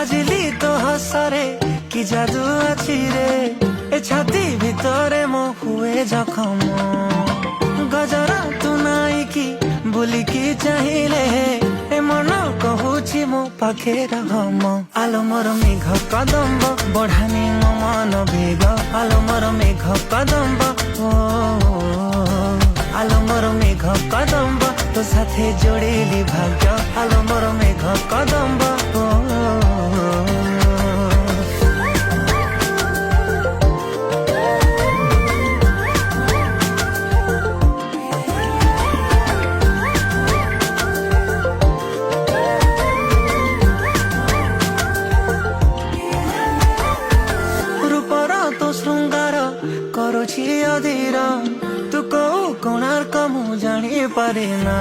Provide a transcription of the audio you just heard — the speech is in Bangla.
বাজিলি তো হসরে কি জাদু আছে রে, এ ছাতি ভিতরে মো হুয়ে জখম। গজরা তু নাই কি বুলিকি চাহিলে, এ মন কহুছি মো পাখে রহম। আলো মোর মেঘ কদম্ব বঢ়ানি মো মন বেগ, আলো মোর মেঘ কদম্ব ও আলো মোর মেঘ কদম্ব তো সাথে যোড়িলি ভাগ্য, আলো মোর মেঘ কদম্ব ও রূপর তো শৃঙ্গার କରୁଛି ଅଧୀର, ତୁ କୋଉ କୋଣାର୍କ ମୁଁ ଜାଣିପାରେ ନା।